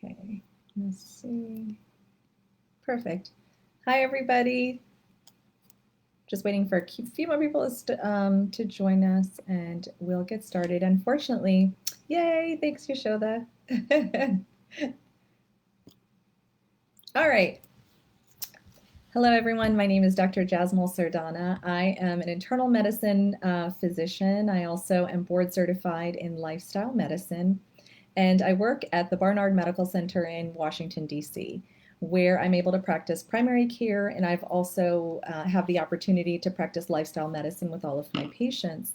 Okay, let's see. Perfect. Hi, everybody. Just waiting for a few more people to join us, and we'll get started. Unfortunately, yay, thanks, Yashoda. All right. Hello, everyone. My name is Dr. Jasmol Sardana. I am an internal medicine physician. I also am board certified in lifestyle medicine, and I work at the Barnard Medical Center in Washington, D.C., where I'm able to practice primary care, and I've also have the opportunity to practice lifestyle medicine with all of my patients.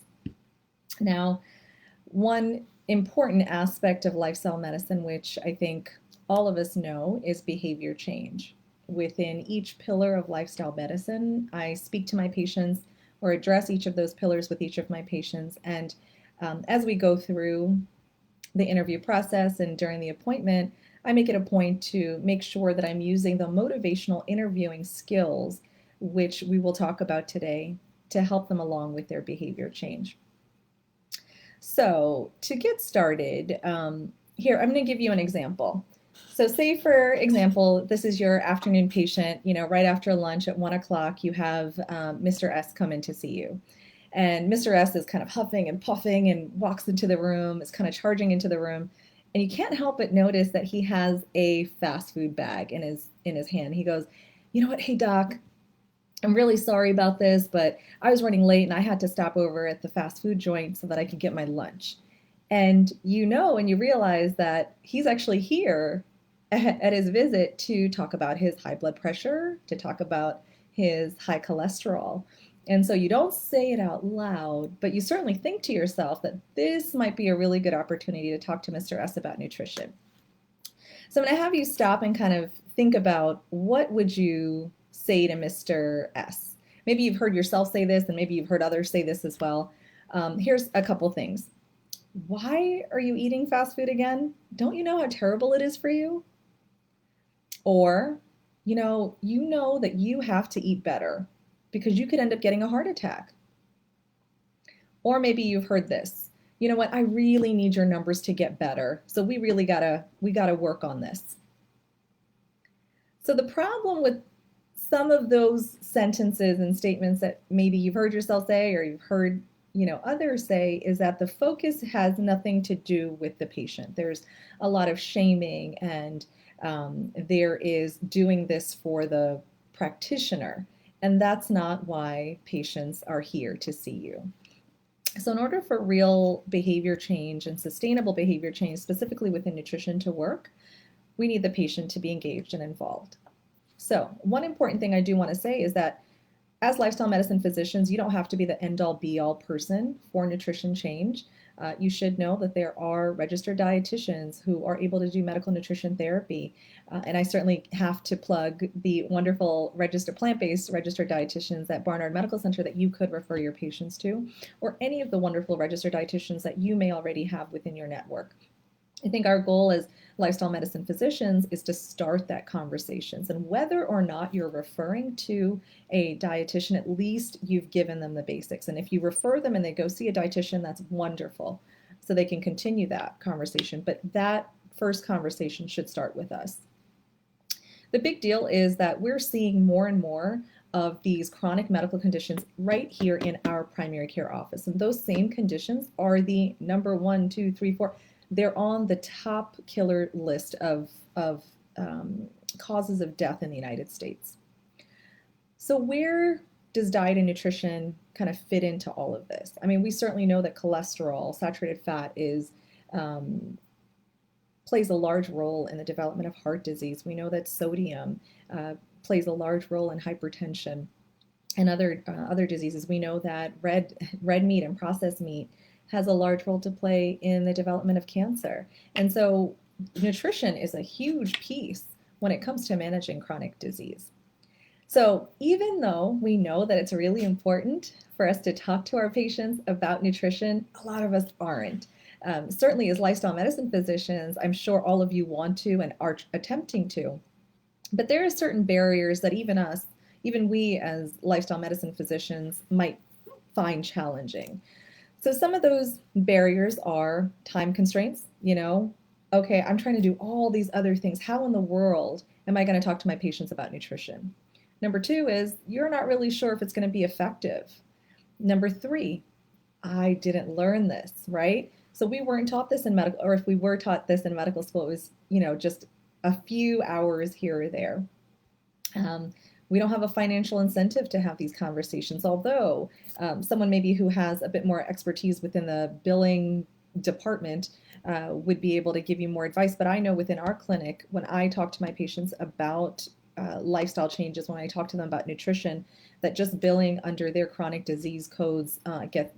Now, one important aspect of lifestyle medicine, which I think all of us know, is behavior change. Within each pillar of lifestyle medicine, I speak to my patients or address each of those pillars with each of my patients. And as we go through the interview process and during the appointment, I make it a point to make sure that I'm using the motivational interviewing skills, which we will talk about today, to help them along with their behavior change. So to get started, here, I'm going to give you an example. So say, for example, this is your afternoon patient, right after lunch at 1 o'clock, you have Mr. S come in to see you. And Mr. S is kind of huffing and puffing and walks into the room, is kind of charging into the room. And you can't help but notice that he has a fast food bag in his hand. He goes, "You know what? Hey, doc, I'm really sorry about this, but I was running late and I had to stop over at the fast food joint so that I could get my lunch." And and you realize that he's actually here at his visit to talk about his high blood pressure, to talk about his high cholesterol. And so you don't say it out loud, but you certainly think to yourself that this might be a really good opportunity to talk to Mr. S about nutrition. So I'm going to have you stop and kind of think about, what would you say to Mr. S? Maybe you've heard yourself say this, and maybe you've heard others say this as well. Here's a couple things. Why are you eating fast food again? Don't you know how terrible it is for you? Or, you know that you have to eat better because you could end up getting a heart attack. Or maybe you've heard this. You know what? I really need your numbers to get better. So we gotta work on this. So the problem with some of those sentences and statements that maybe you've heard yourself say or you've heard others say is that the focus has nothing to do with the patient. There's a lot of shaming, and there is doing this for the practitioner, and that's not why patients are here to see you. So in order for real behavior change and sustainable behavior change, specifically within nutrition, to work, we need the patient to be engaged and involved. So one important thing I do want to say is that as lifestyle medicine physicians, you don't have to be the end-all be-all person for nutrition change. You should know that there are registered dietitians who are able to do medical nutrition therapy. And I certainly have to plug the wonderful plant-based registered dietitians at Barnard Medical Center that you could refer your patients to, or any of the wonderful registered dietitians that you may already have within your network. I think our goal as lifestyle medicine physicians is to start that conversation. And whether or not you're referring to a dietitian, at least you've given them the basics. And if you refer them and they go see a dietitian, that's wonderful. So they can continue that conversation. But that first conversation should start with us. The big deal is that we're seeing more and more of these chronic medical conditions right here in our primary care office. And those same conditions are the number 1, 2, 3, 4. They're on the top killer list of causes of death in the United States. So where does diet and nutrition kind of fit into all of this? I mean, we certainly know that cholesterol, saturated fat, plays a large role in the development of heart disease. We know that sodium plays a large role in hypertension and other diseases. We know that red meat and processed meat has a large role to play in the development of cancer. And so nutrition is a huge piece when it comes to managing chronic disease. So even though we know that it's really important for us to talk to our patients about nutrition, a lot of us aren't. Certainly as lifestyle medicine physicians, I'm sure all of you want to and are attempting to. But there are certain barriers that even we as lifestyle medicine physicians might find challenging. So some of those barriers are time constraints. okay, I'm trying to do all these other things. How in the world am I going to talk to my patients about nutrition? Number two is you're not really sure if it's going to be effective. Number three, I didn't learn this, right? So we weren't taught this in medical, or if we were taught this in medical school, it was, just a few hours here or there. Um, we don't have a financial incentive to have these conversations, although someone maybe who has a bit more expertise within the billing department would be able to give you more advice. But I know within our clinic, when I talk to my patients about lifestyle changes, when I talk to them about nutrition, that just billing under their chronic disease codes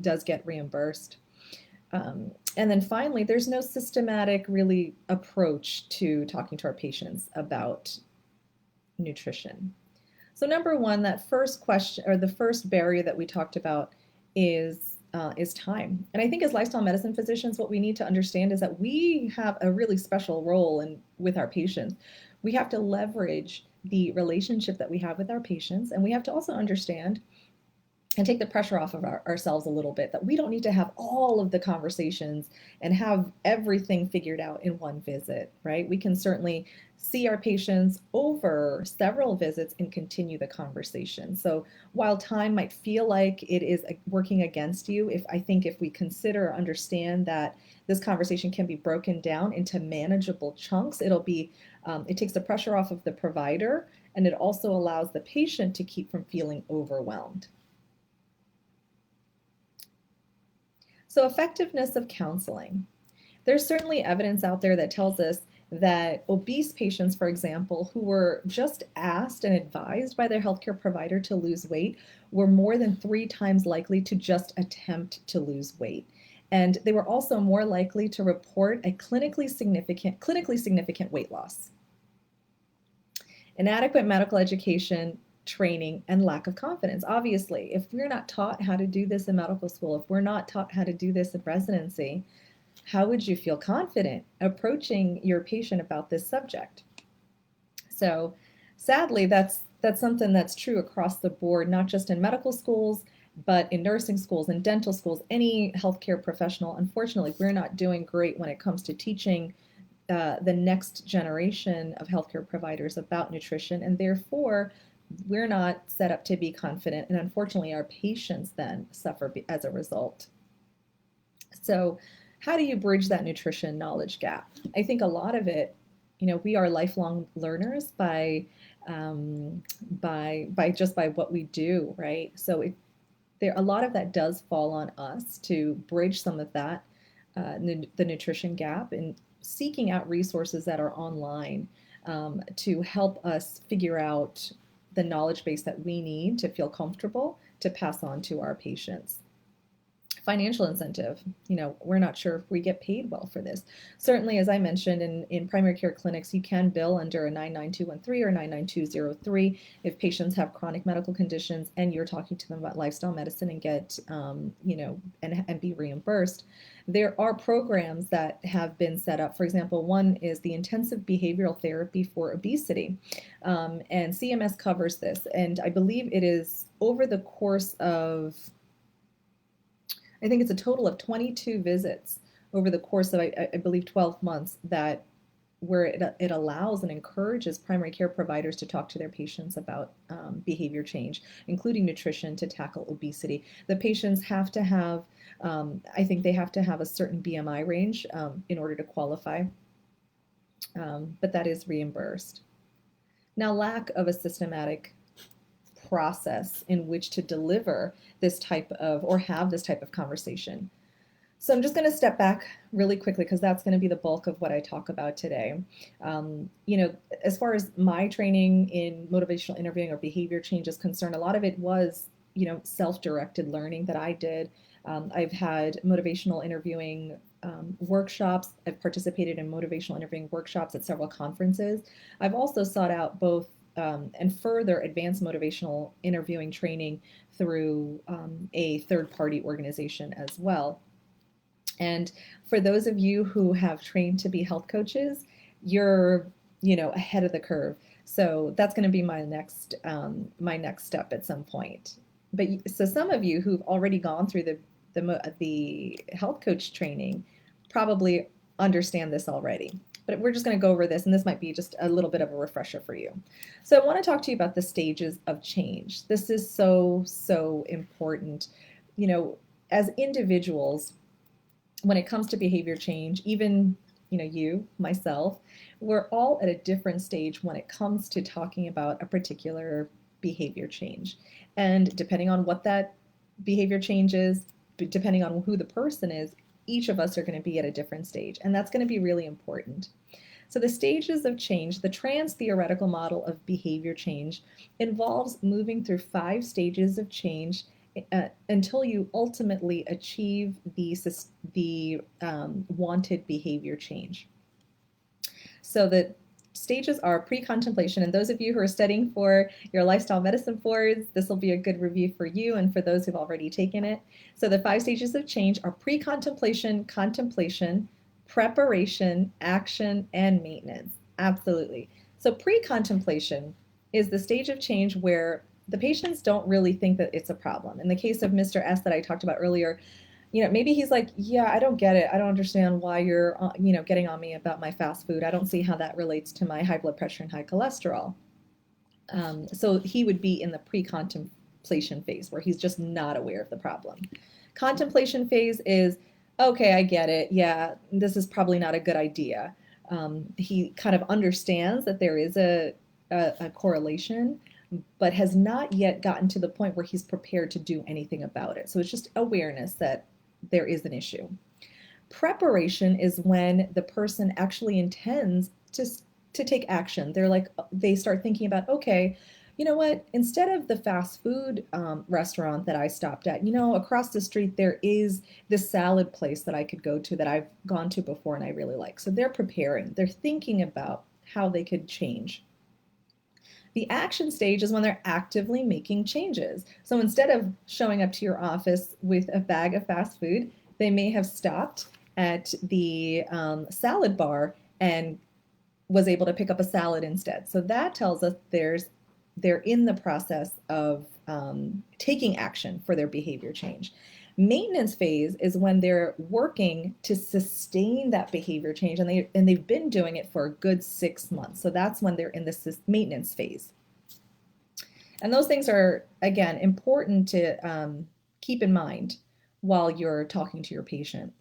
does get reimbursed. And then finally, there's no systematic really approach to talking to our patients about nutrition. So number one, that first question or the first barrier that we talked about is time. And I think as lifestyle medicine physicians, what we need to understand is that we have a really special role with our patients. We have to leverage the relationship that we have with our patients, and we have to also understand and take the pressure off of ourselves a little bit, that we don't need to have all of the conversations and have everything figured out in one visit, right? We can certainly see our patients over several visits and continue the conversation. So while time might feel like it is working against you, if we consider, understand that this conversation can be broken down into manageable chunks, it takes the pressure off of the provider, and it also allows the patient to keep from feeling overwhelmed. So effectiveness of counseling. There's certainly evidence out there that tells us that obese patients, for example, who were just asked and advised by their healthcare provider to lose weight, were more than 3 times likely to just attempt to lose weight. And they were also more likely to report a clinically significant weight loss. Inadequate medical education, training, and lack of confidence. Obviously, if we're not taught how to do this in medical school, if we're not taught how to do this in residency, how would you feel confident approaching your patient about this subject? So sadly, that's something that's true across the board, not just in medical schools, but in nursing schools and dental schools, any healthcare professional. Unfortunately, we're not doing great when it comes to teaching the next generation of healthcare providers about nutrition, and therefore we're not set up to be confident, and unfortunately our patients then suffer as a result. So how do you bridge that nutrition knowledge gap? I think a lot of it, we are lifelong learners by what we do, right? So a lot of that does fall on us to bridge some of that, the nutrition gap, and seeking out resources that are online to help us figure out the knowledge base that we need to feel comfortable to pass on to our patients. Financial incentive, we're not sure if we get paid well for this. Certainly, as I mentioned, in primary care clinics, you can bill under a 99213 or 99203 if patients have chronic medical conditions and you're talking to them about lifestyle medicine and get, and be reimbursed. There are programs that have been set up. For example, one is the intensive behavioral therapy for obesity, and CMS covers this. And I believe it is over the course of, I think it's a total of 22 visits over the course of, I believe, 12 months, that where it allows and encourages primary care providers to talk to their patients about behavior change, including nutrition, to tackle obesity. The patients have to have, I think they have to have a certain BMI range in order to qualify, but that is reimbursed. Now, lack of a systematic process in which to deliver this type of, or have this type of conversation. So I'm just going to step back really quickly because that's going to be the bulk of what I talk about today. As far as my training in motivational interviewing or behavior change is concerned, a lot of it was, self-directed learning that I did. I've had motivational interviewing workshops. I've participated in motivational interviewing workshops at several conferences. I've also sought out both and further advanced motivational interviewing training through a third-party organization as well. And for those of you who have trained to be health coaches, you're, ahead of the curve. So that's going to be my next step at some point. But so some of you who've already gone through the health coach training probably understand this already. But we're just going to go over this, and this might be just a little bit of a refresher for you. So I want to talk to you about the stages of change. This is so, so important. You know, as individuals, when it comes to behavior change, even you, myself, we're all at a different stage when it comes to talking about a particular behavior change. And depending on what that behavior change is, depending on who the person is, each of us are going to be at a different stage, and that's going to be really important. So the stages of change, the trans-theoretical model of behavior change, involves moving through 5 stages of change until you ultimately achieve the wanted behavior change. So the stages are pre-contemplation, and those of you who are studying for your lifestyle medicine boards, this will be a good review for you and for those who've already taken it. So the 5 stages of change are pre-contemplation, contemplation, preparation, action, and maintenance. Absolutely. So pre-contemplation is the stage of change where the patients don't really think that it's a problem. In the case of Mr. S that I talked about earlier, maybe he's like, yeah, I don't get it. I don't understand why you're, getting on me about my fast food. I don't see how that relates to my high blood pressure and high cholesterol. So he would be in the pre-contemplation phase where he's just not aware of the problem. Contemplation phase is, okay, I get it. Yeah, this is probably not a good idea. He kind of understands that there is a correlation, but has not yet gotten to the point where he's prepared to do anything about it. So it's just awareness that there is an issue. Preparation is when the person actually intends to take action. They start thinking about, okay, you know what, instead of the fast food restaurant that I stopped at, across the street there is this salad place that I could go to that I've gone to before and I really like. So they're preparing, they're thinking about how they could change. The action stage is when they're actively making changes. So instead of showing up to your office with a bag of fast food, they may have stopped at the salad bar and was able to pick up a salad instead. So that tells us they're in the process of taking action for their behavior change. Maintenance phase is when they're working to sustain that behavior change, and they've been doing it for a good 6 months. So that's when they're in the maintenance phase. And those things are, again, important to keep in mind while you're talking to your patient.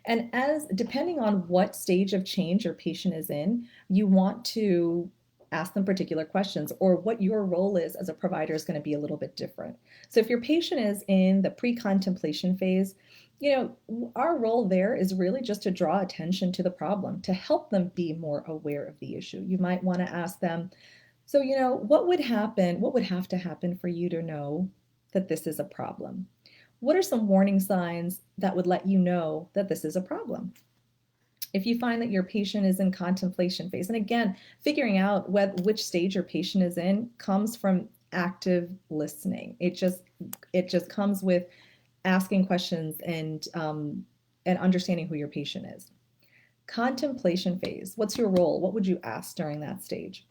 And depending on what stage of change your patient is in, you want to ask them particular questions, or what your role is as a provider is going to be a little bit different. So if your patient is in the pre-contemplation phase, our role there is really just to draw attention to the problem, to help them be more aware of the issue. You might want to ask them, so, what would have to happen for you to know that this is a problem? What are some warning signs that would let you know that this is a problem? If you find that your patient is in contemplation phase, and again, figuring out which stage your patient is in comes from active listening. It just comes with asking questions and understanding who your patient is. Contemplation phase. What's your role? What would you ask during that stage?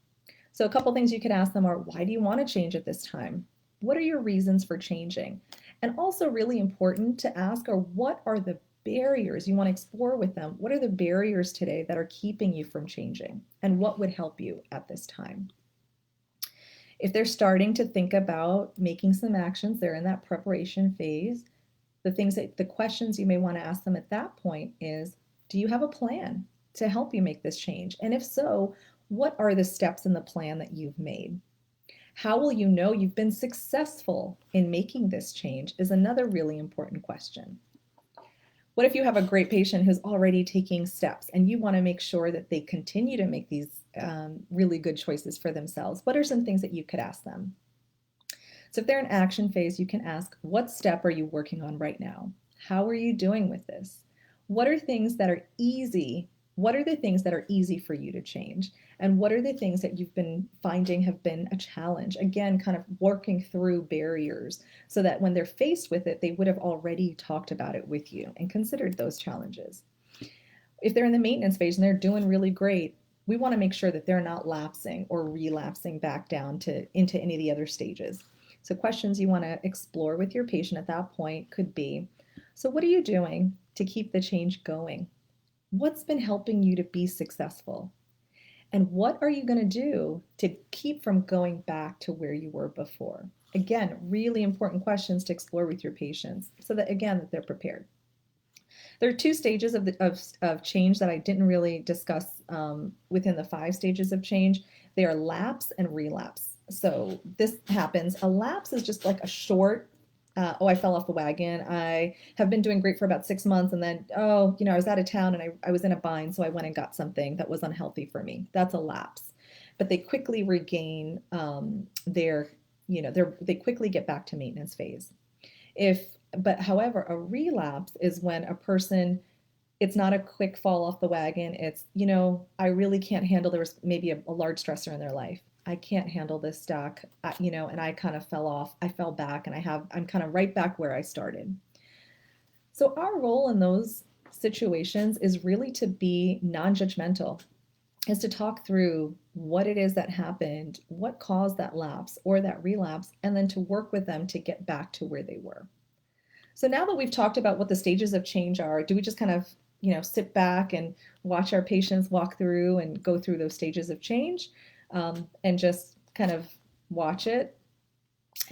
So a couple things you could ask them are, why do you want to change at this time? What are your reasons for changing? And also really important to ask are, what are the barriers you want to explore with them? What are the barriers today that are keeping you from changing? And what would help you at this time? If they're starting to think about making some actions, they're in that preparation phase. The questions you may want to ask them at that point is, do you have a plan to help you make this change? And if so, what are the steps in the plan that you've made? How will you know you've been successful in making this change is another really important question. What if you have a great patient who's already taking steps and you want to make sure that they continue to make these really good choices for themselves? What are some things that you could ask them? So if they're in action phase, you can ask, what step are you working on right now? How are you doing with this? What are things that are easy? What are the things that are easy for you to change? And what are the things that you've been finding have been a challenge? Again, kind of working through barriers so that when they're faced with it, they would have already talked about it with you and considered those challenges. If they're in the maintenance phase and they're doing really great, we want to make sure that they're not lapsing or relapsing back down into any of the other stages. So questions you want to explore with your patient at that point could be, so what are you doing to keep the change going? What's been helping you to be successful? And what are you going to do to keep from going back to where you were before? Again, really important questions to explore with your patients so that, again, that they're prepared. There are two stages of change that I didn't really discuss within the 5 stages of change. They are lapse and relapse. So this happens. A lapse is just like a short, I fell off the wagon. I have been doing great for about 6 months, and then, I was out of town and I was in a bind, so I went and got something that was unhealthy for me. That's a lapse. But they quickly regain they quickly get back to maintenance phase. But however, a relapse is when a person, it's not a quick fall off the wagon. It's, I really can't handle, there was maybe a large stressor in their life. I can't handle this stuck, and I kind of fell off. I fell back and I'm kind of right back where I started. So our role in those situations is really to be non-judgmental, is to talk through what it is that happened, what caused that lapse or that relapse, and then to work with them to get back to where they were. So now that we've talked about what the stages of change are, do we just kind of, sit back and watch our patients walk through and go through those stages of change, and just kind of watch it?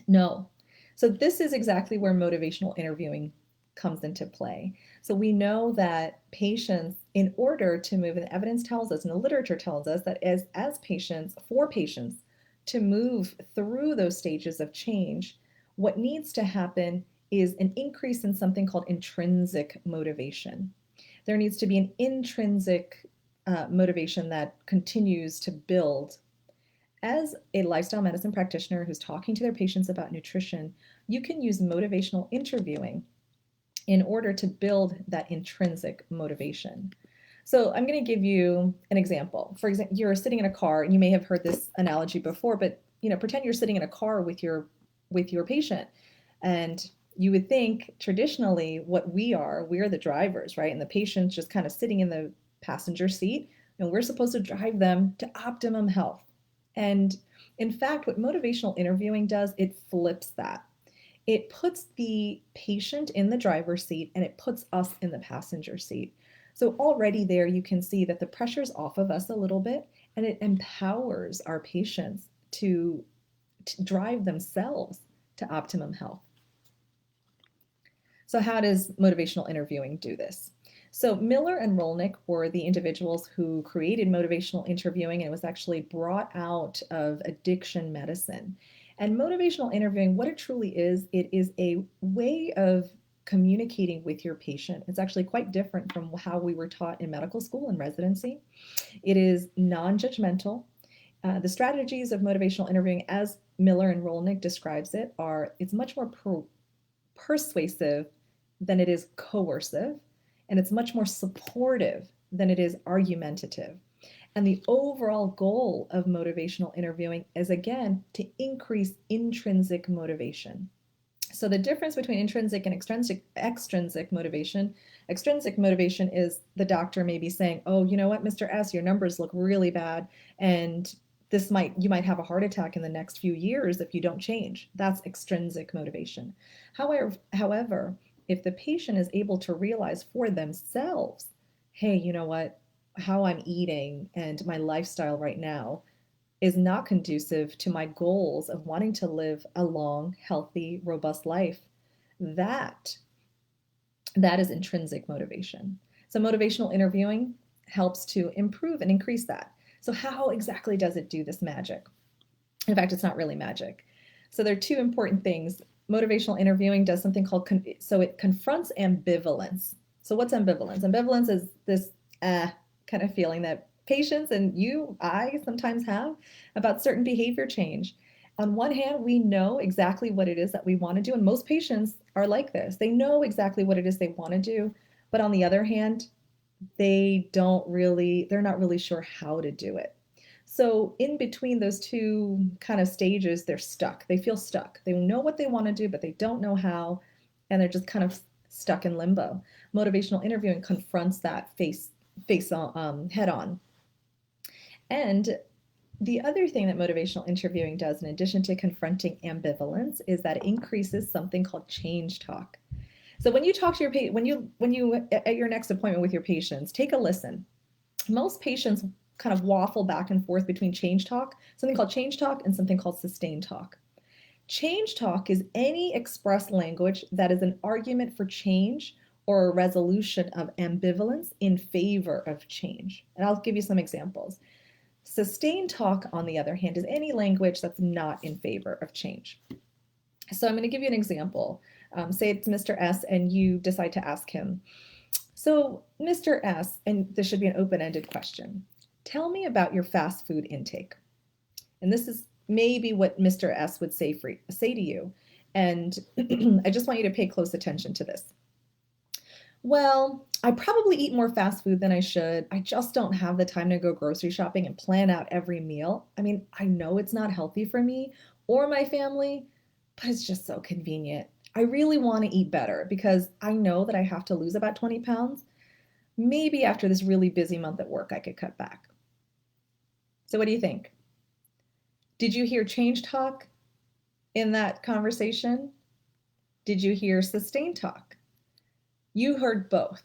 No. So this is exactly where motivational interviewing comes into play. So we know that patients, in order to move, and the evidence tells us and the literature tells us that as patients, for patients to move through those stages of change, what needs to happen is an increase in something called intrinsic motivation. There needs to be an intrinsic motivation that continues to build. As a lifestyle medicine practitioner who's talking to their patients about nutrition, you can use motivational interviewing in order to build that intrinsic motivation. So I'm going to give you an example. For example, you're sitting in a car, and you may have heard this analogy before, but pretend you're sitting in a car with your patient, and you would think traditionally what we're the drivers, right? And the patient's just kind of sitting in the passenger seat, and we're supposed to drive them to optimum health. And in fact, what motivational interviewing does, it flips that. It puts the patient in the driver's seat and it puts us in the passenger seat. So already there you can see that the pressure's off of us a little bit, and it empowers our patients to drive themselves to optimum health. So how does motivational interviewing do this? So Miller and Rolnick were the individuals who created motivational interviewing, and it was actually brought out of addiction medicine. And motivational interviewing, what it truly is, it is a way of communicating with your patient. It's actually quite different from how we were taught in medical school and residency. It is non-judgmental. The strategies of motivational interviewing, as Miller and Rolnick describes it, it's much more persuasive than it is coercive, and it's much more supportive than it is argumentative. And the overall goal of motivational interviewing is, again, to increase intrinsic motivation. So the difference between intrinsic and extrinsic motivation, extrinsic motivation is the doctor maybe saying, oh, you know what, Mr. S, your numbers look really bad, and you might have a heart attack in the next few years if you don't change. That's extrinsic motivation. However, if the patient is able to realize for themselves, hey, you know what, how I'm eating and my lifestyle right now is not conducive to my goals of wanting to live a long, healthy, robust life, that is intrinsic motivation. So motivational interviewing helps to improve and increase that. So how exactly does it do this magic? In fact, it's not really magic. So there are two important things. Motivational interviewing does something called, so it confronts ambivalence. So what's ambivalence? Ambivalence is this kind of feeling that patients and I sometimes have about certain behavior change. On one hand, we know exactly what it is that we want to do, and most patients are like this. They know exactly what it is they want to do, but on the other hand, they're not really sure how to do it. So in between those two kind of stages, they're stuck. They feel stuck. They know what they want to do, but they don't know how, and they're just kind of stuck in limbo. Motivational interviewing confronts that head on. And the other thing that motivational interviewing does, in addition to confronting ambivalence, is that it increases something called change talk. So when you talk to your when you at your next appointment with your patients, take a listen. Most patients kind of waffle back and forth between change talk, something called change talk, and something called sustained talk. Change talk is any expressed language that is an argument for change or a resolution of ambivalence in favor of change. And I'll give you some examples. Sustained talk, on the other hand, is any language that's not in favor of change. So I'm going to give you an example. Say it's Mr. S, and you decide to ask him, so Mr. S, and this should be an open-ended question, tell me about your fast food intake. And this is maybe what Mr. S would say to you. And I just want you to pay close attention to this. Well, I probably eat more fast food than I should. I just don't have the time to go grocery shopping and plan out every meal. I mean, I know it's not healthy for me or my family, but it's just so convenient. I really want to eat better because I know that I have to lose about 20 pounds. Maybe after this really busy month at work, I could cut back. So what do you think? Did you hear change talk in that conversation? Did you hear sustained talk? You heard both.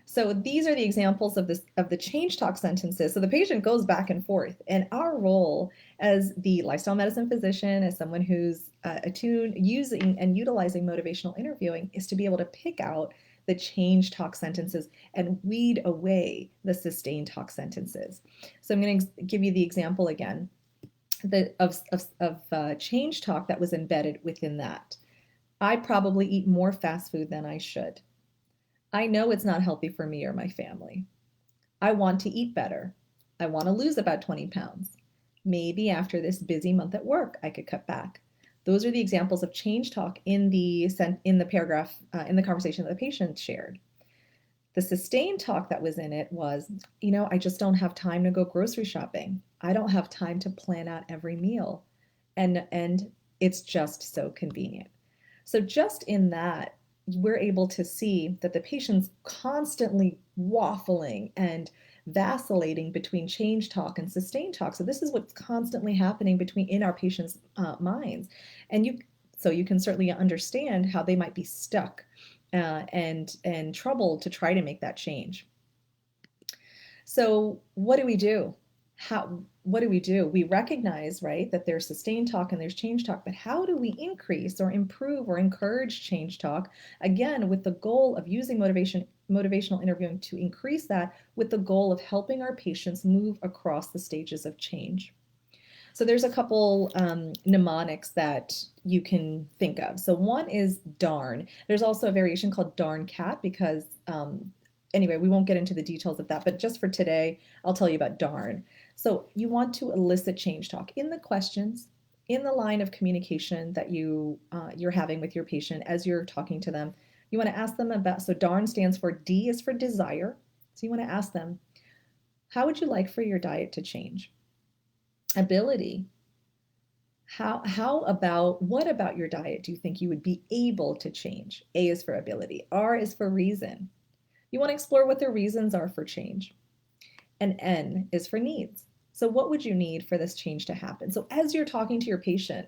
So these are the examples of the change talk sentences. So the patient goes back and forth, and our role as the lifestyle medicine physician, as someone who's attuned, using and utilizing motivational interviewing, is to be able to pick out the change talk sentences and weed away the sustained talk sentences. So I'm going to give you the example again of change talk that was embedded within that. I probably eat more fast food than I should. I know it's not healthy for me or my family. I want to eat better. I want to lose about 20 pounds. Maybe after this busy month at work, I could cut back. Those are the examples of change talk in the paragraph, in the conversation that the patient shared. The sustained talk that was in it was, I just don't have time to go grocery shopping. I don't have time to plan out every meal. And it's just so convenient. So just in that, we're able to see that the patient's constantly waffling and vacillating between change talk and sustained talk. So this is what's constantly happening in our patients' minds. And you can certainly understand how they might be stuck and troubled to try to make that change. So what do we do? What do we do? We recognize, right, that there's sustained talk and there's change talk, but how do we increase or improve or encourage change talk? Again, with the goal of using motivational interviewing to increase that, with the goal of helping our patients move across the stages of change. So there's a couple mnemonics that you can think of. So one is darn. There's also a variation called darn cat because anyway, we won't get into the details of that, but just for today, I'll tell you about darn. So you want to elicit change talk in the questions, in the line of communication that you're having with your patient as you're talking to them. You want to ask them about, so darn stands for D is for desire. So you want to ask them, how would you like for your diet to change? Ability. What about your diet do you think you would be able to change? A is for ability. R is for reason. You want to explore what their reasons are for change. And N is for needs. So what would you need for this change to happen? So as you're talking to your patient,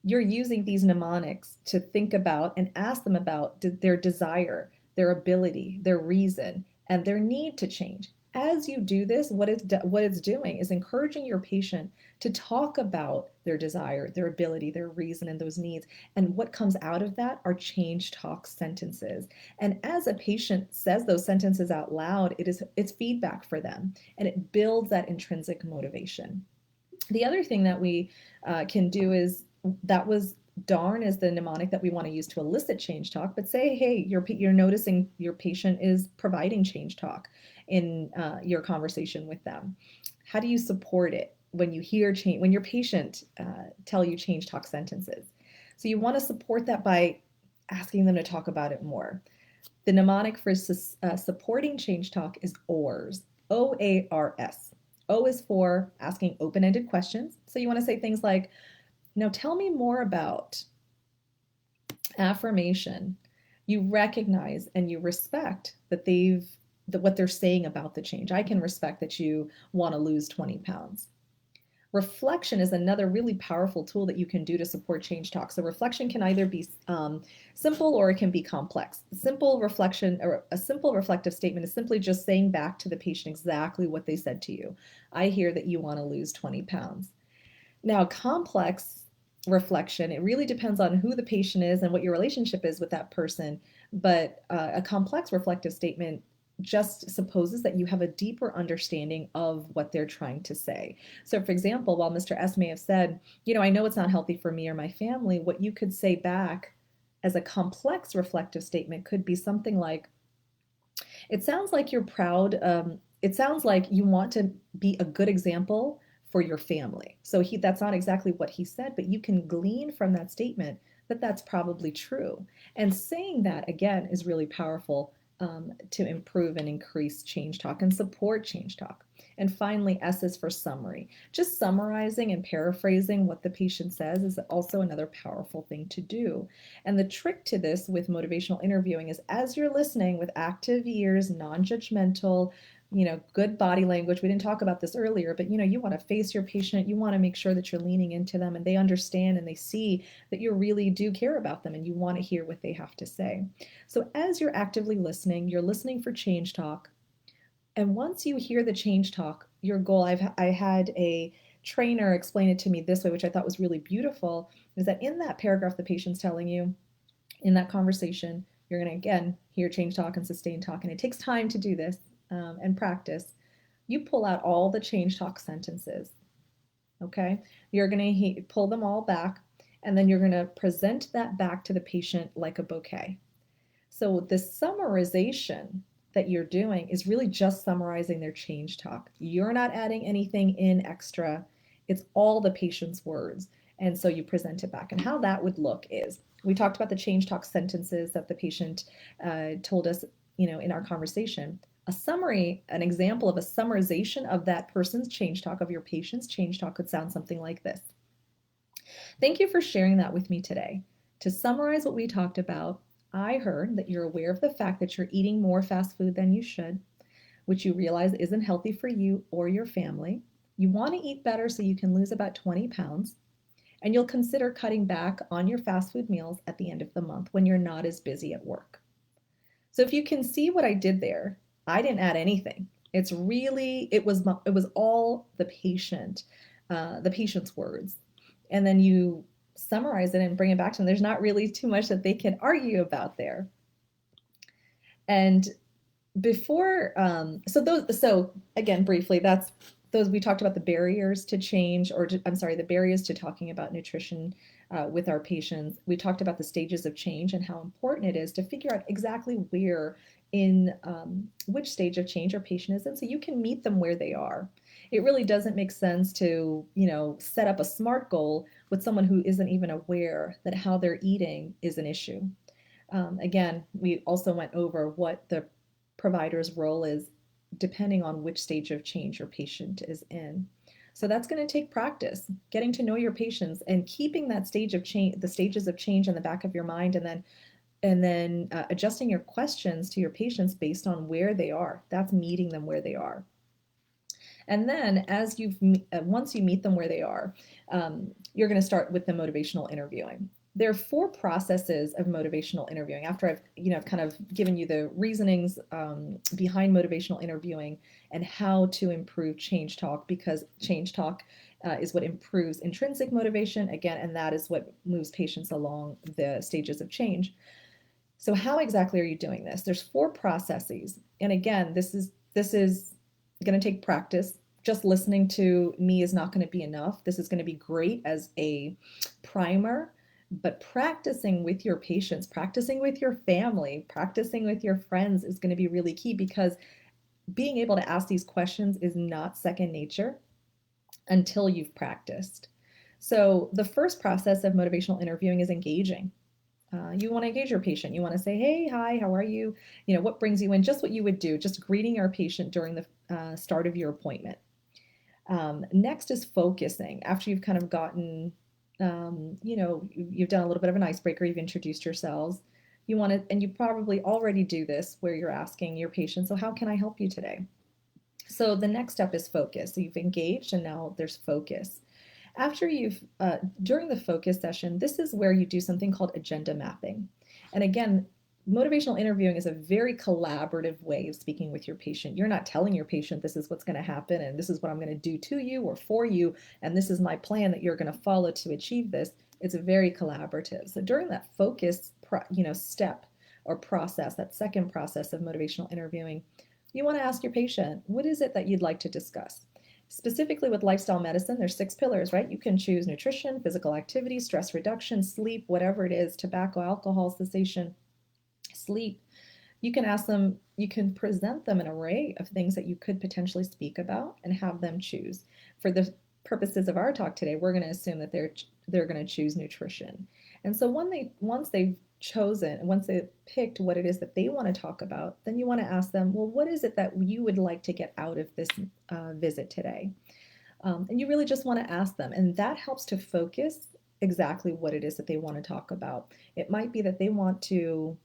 you're using these mnemonics to think about and ask them about their desire, their ability, their reason, and their need to change. As you do this, what it's doing is encouraging your patient to talk about their desire, their ability, their reason, and those needs. And what comes out of that are change talk sentences. And as a patient says those sentences out loud, it's feedback for them, and it builds that intrinsic motivation. The other thing that we can do is, that was darn is the mnemonic that we want to use to elicit change talk, but say, hey, you're noticing your patient is providing change talk in your conversation with them. How do you support it when you hear change, when your patient tell you change talk sentences? So you want to support that by asking them to talk about it more. The mnemonic for supporting change talk is OARS, OARS. O is for asking open-ended questions. So you want to say things like, now tell me more about affirmation. You recognize and you respect that what they're saying about the change. I can respect that you want to lose 20 pounds. Reflection is another really powerful tool that you can do to support change talk. So reflection can either be simple or it can be complex. Simple reflection, or a simple reflective statement, is simply just saying back to the patient exactly what they said to you. I hear that you want to lose 20 pounds. Now, complex reflection, it really depends on who the patient is and what your relationship is with that person. But a complex reflective statement just supposes that you have a deeper understanding of what they're trying to say. So, for example, while Mr. S may have said, I know it's not healthy for me or my family, what you could say back as a complex reflective statement could be something like, it sounds like you're proud. It sounds like you want to be a good example for your family. So that's not exactly what he said, but you can glean from that statement that that's probably true. And saying that again is really powerful to improve and increase change talk and support change talk. And finally, S is for summary. Just summarizing and paraphrasing what the patient says is also another powerful thing to do. And the trick to this with motivational interviewing is, as you're listening with active ears, non-judgmental, good body language. We didn't talk about this earlier, but you want to face your patient. You want to make sure that you're leaning into them and they understand and they see that you really do care about them and you want to hear what they have to say. So as you're actively listening, you're listening for change talk. And once you hear the change talk, your goal, I had a trainer explain it to me this way, which I thought was really beautiful, is that in that paragraph the patient's telling you, in that conversation, you're going to again hear change talk and sustain talk. And it takes time to do this. And practice, you pull out all the change talk sentences. Okay, you're going to pull them all back, and then you're going to present that back to the patient like a bouquet. So the summarization that you're doing is really just summarizing their change talk. You're not adding anything in extra. It's all the patient's words. And so you present it back. And how that would look is, we talked about the change talk sentences that the patient told us, in our conversation. A summary, an example of a summarization of that person's change talk, of your patient's change talk, could sound something like this. Thank you for sharing that with me today. To summarize what we talked about, I heard that you're aware of the fact that you're eating more fast food than you should, which you realize isn't healthy for you or your family. You want to eat better so you can lose about 20 pounds, and you'll consider cutting back on your fast food meals at the end of the month when you're not as busy at work. So if you can see what I did there, I didn't add anything. It was all the patient's words. And then you summarize it and bring it back to them. There's not really too much that they can argue about there. And so again, briefly, that's those, we talked about the barriers to change, the barriers to talking about nutrition with our patients. We talked about the stages of change and how important it is to figure out exactly where in which stage of change our patient is in, so you can meet them where they are. It really doesn't make sense to, set up a SMART goal with someone who isn't even aware that how they're eating is an issue. Again, we also went over what the provider's role is depending on which stage of change your patient is in. So that's going to take practice, getting to know your patients and keeping that stage of change, the stages of change in the back of your mind, and then adjusting your questions to your patients based on where they are. That's meeting them where they are. And then once you meet them where they are, you're going to start with the motivational interviewing. There are 4 processes of motivational interviewing. After I've kind of given you the reasonings behind motivational interviewing and how to improve change talk, because change talk is what improves intrinsic motivation, again, and that is what moves patients along the stages of change. So how exactly are you doing this? There's 4 processes. And again, this is going to take practice. Just listening to me is not going to be enough. This is going to be great as a primer, but practicing with your patients, practicing with your family, practicing with your friends is going to be really key, because being able to ask these questions is not second nature until you've practiced. So the first process of motivational interviewing is engaging. You want to engage your patient. You want to say, hey, hi, how are you? What brings you in? Just what you would do, just greeting your patient during the start of your appointment. Next is focusing. After you've kind of gotten, you've done a little bit of an icebreaker, you've introduced yourselves. And you probably already do this where you're asking your patient, so how can I help you today? So the next step is focus. So you've engaged and now there's focus. After during the focus session, this is where you do something called agenda mapping. And again, motivational interviewing is a very collaborative way of speaking with your patient. You're not telling your patient this is what's going to happen and this is what I'm going to do to you or for you, and this is my plan that you're going to follow to achieve this. It's very collaborative. So during that focus, step or process, that second process of motivational interviewing, you want to ask your patient, what is it that you'd like to discuss? Specifically with lifestyle medicine, there's 6 pillars, right? You can choose nutrition, physical activity, stress reduction, sleep, whatever it is, tobacco, alcohol cessation, sleep. You can ask them, you can present them an array of things that you could potentially speak about and have them choose. For the purposes of our talk today, we're going to assume that they're going to choose nutrition. And so once they've picked what it is that they want to talk about, then you want to ask them, well, what is it that you would like to get out of this visit today? And you really just want to ask them, and that helps to focus exactly what it is that they want to talk about. It might be that they want to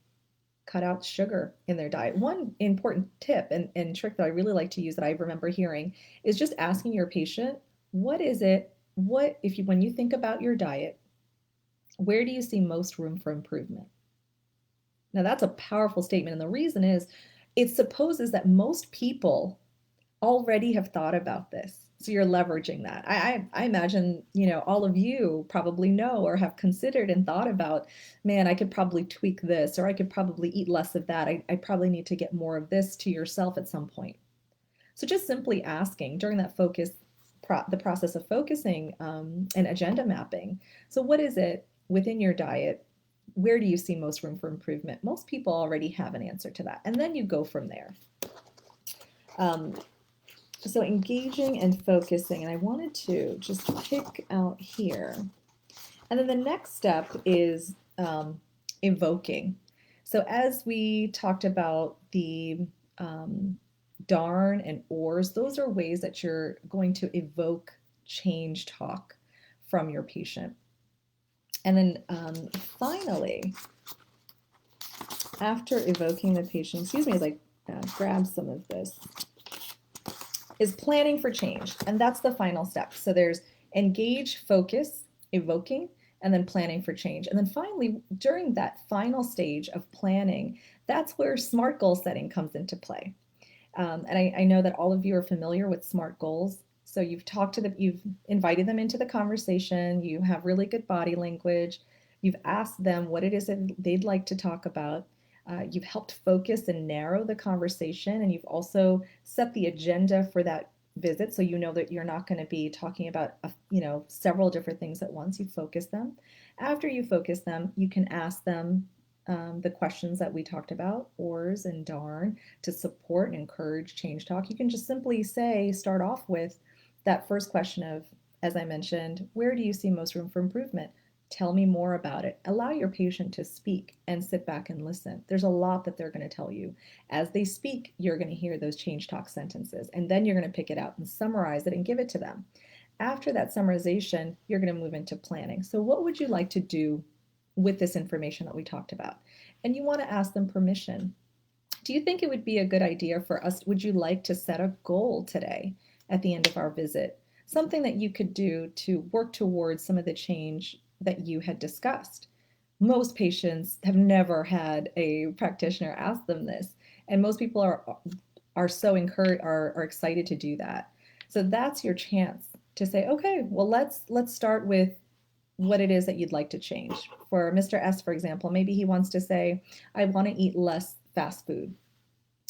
cut out sugar in their diet. One important tip and trick that I really like to use that I remember hearing is just asking your patient, when you think about your diet, where do you see most room for improvement? Now, that's a powerful statement. And the reason is it supposes that most people already have thought about this. So you're leveraging that. I imagine, all of you probably know or have considered and thought about, man, I could probably tweak this, or I could probably eat less of that. I probably need to get more of this to yourself at some point. So just simply asking during that the process of focusing and agenda mapping. So what is it within your diet? Where do you see most room for improvement? Most people already have an answer to that. And then you go from there. So engaging and focusing, and I wanted to just pick out here. And then the next step is evoking. So as we talked about the darn and ors, those are ways that you're going to evoke change talk from your patient. And then finally, after evoking the patient, excuse me as I grab some of this, is planning for change. And that's the final step. So there's engage, focus, evoking, and then planning for change. And then finally, during that final stage of planning, that's where SMART goal setting comes into play. And I know that all of you are familiar with SMART goals. So you've invited them into the conversation, you have really good body language, you've asked them what it is that they'd like to talk about, you've helped focus and narrow the conversation, and you've also set the agenda for that visit, so you know that you're not going to be talking about several different things at once. You focus them. After you focus them, you can ask them the questions that we talked about, ors and darn, to support and encourage change talk. You can just simply start off with that first question of, as I mentioned, where do you see most room for improvement? Tell me more about it. Allow your patient to speak and sit back and listen. There's a lot that they're going to tell you. As they speak, you're going to hear those change talk sentences, and then you're going to pick it out and summarize it and give it to them. After that summarization, you're going to move into planning. So what would you like to do with this information that we talked about? And you want to ask them permission. Do you think it would be a good idea for us? Would you like to set a goal today at the end of our visit? Something that you could do to work towards some of the change that you had discussed. Most patients have never had a practitioner ask them this, and most people are so encouraged, are excited to do that. So that's your chance to say, okay, well, let's start with what it is that you'd like to change. For Mr. S, for example, maybe he wants to say, I want to eat less fast food.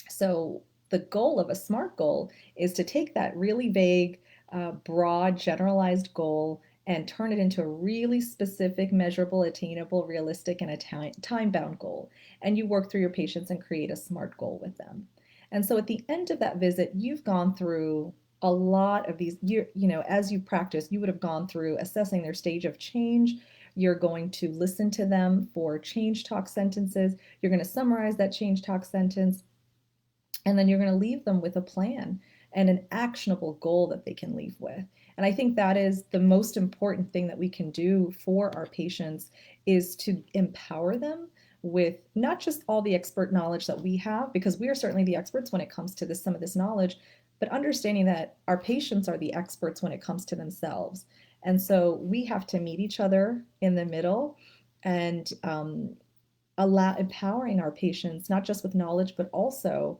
So the goal of a SMART goal is to take that really vague, broad, generalized goal and turn it into a really specific, measurable, attainable, realistic, and a time-bound goal. And you work through your patients and create a SMART goal with them. And so at the end of that visit, you've gone through a lot of these, as you practice, you would have gone through assessing their stage of change. You're going to listen to them for change talk sentences. You're going to summarize that change talk sentence. And then you're going to leave them with a plan and an actionable goal that they can leave with. And I think that is the most important thing that we can do for our patients, is to empower them with not just all the expert knowledge that we have, because we are certainly the experts when it comes to some of this knowledge, but understanding that our patients are the experts when it comes to themselves. And so we have to meet each other in the middle and empowering our patients, not just with knowledge, but also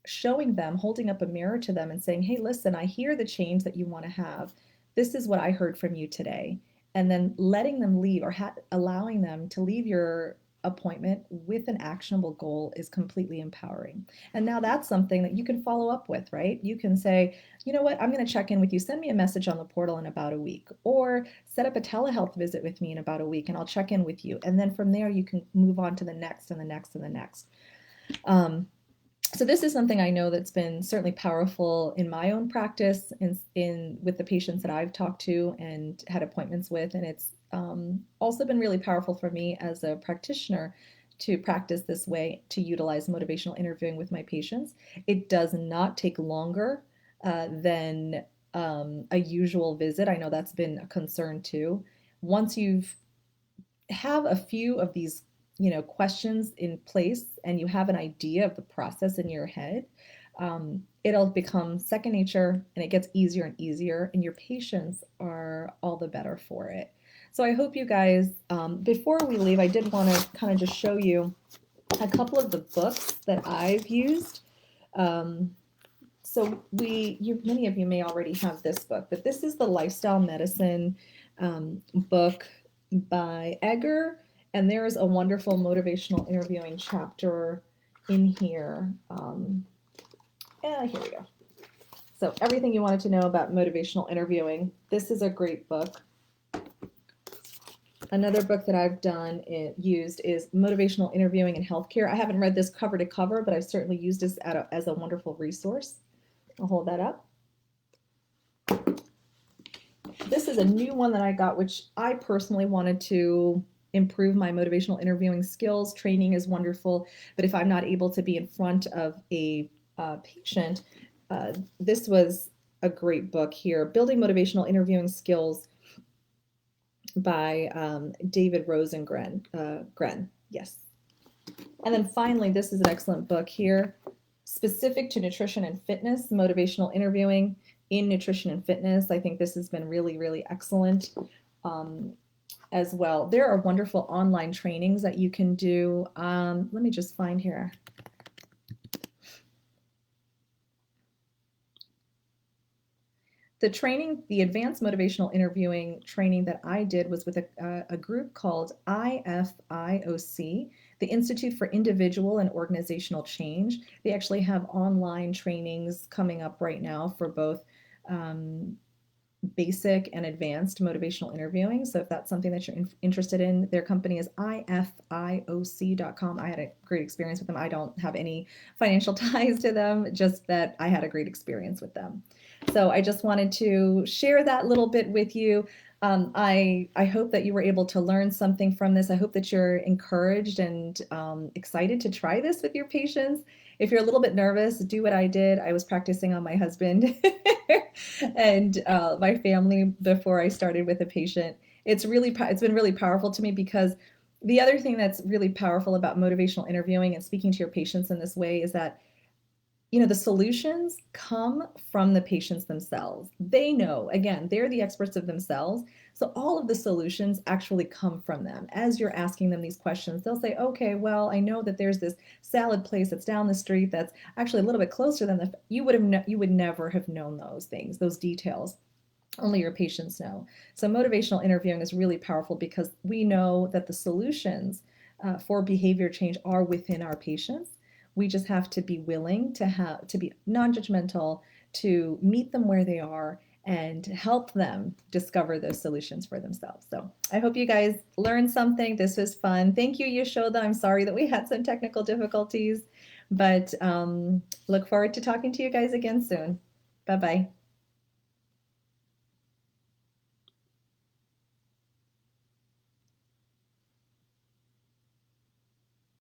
showing them, holding up a mirror to them and saying, hey, listen, I hear the change that you want to have. This is what I heard from you today. And then letting them leave or allowing them to leave your appointment with an actionable goal is completely empowering. And now that's something that you can follow up with, right? You can say, you know what, I'm going to check in with you. Send me a message on the portal in about a week, or set up a telehealth visit with me in about a week and I'll check in with you. And then from there, you can move on to the next and the next and the next. So this is something I know that's been certainly powerful in my own practice in with the patients that I've talked to and had appointments with, and it's also been really powerful for me as a practitioner to practice this way, to utilize motivational interviewing with my patients. It does not take longer than a usual visit. I know that's been a concern too. Once you've have a few of these questions in place and you have an idea of the process in your head, it'll become second nature and it gets easier and easier, and your patients are all the better for it. So I hope you guys, before we leave, I did want to kind of just show you a couple of the books that I've used. So many of you may already have this book, but this is the Lifestyle Medicine book by Egger, and there's a wonderful motivational interviewing chapter in here. Here we go. So everything you wanted to know about motivational interviewing. This is a great book. Another book that I've used is Motivational Interviewing in Healthcare. I haven't read this cover to cover, but I've certainly used this as a wonderful resource. I'll hold that up. This is a new one that I got, which I personally wanted to improve my motivational interviewing skills. Training is wonderful, but if I'm not able to be in front of a patient, this was a great book here, Building Motivational Interviewing Skills by David Rosengren. Yes. And then finally, this is an excellent book here, Specific to Nutrition and Fitness, Motivational Interviewing in Nutrition and Fitness. I think this has been really, really excellent as well. There are wonderful online trainings that you can do. Let me just find here. The training, the advanced motivational interviewing training that I did was with a group called IFIOC, the Institute for Individual and Organizational Change. They actually have online trainings coming up right now for both basic and advanced motivational interviewing. So if that's something that you're interested in, their company is ifioc.com. I had a great experience with them. I don't have any financial ties to them, just that I had a great experience with them. So I just wanted to share that little bit with you. I hope that you were able to learn something from this. I hope that you're encouraged and excited to try this with your patients. If you're a little bit nervous, do what I did. I was practicing on my husband and my family before I started with a patient. It's been really powerful to me, because the other thing that's really powerful about motivational interviewing and speaking to your patients in this way is that the solutions come from the patients themselves. They know, again, they're the experts of themselves. So all of the solutions actually come from them. As you're asking them these questions, they'll say, okay, well, I know that there's this salad place that's down the street that's actually a little bit closer than you would never have known those things, those details. Only your patients know. So motivational interviewing is really powerful because we know that the solutions for behavior change are within our patients. We just have to be willing to be non-judgmental, to meet them where they are and help them discover those solutions for themselves. So I hope you guys learned something. This was fun. Thank you, Yashoda. I'm sorry that we had some technical difficulties, but look forward to talking to you guys again soon. Bye-bye.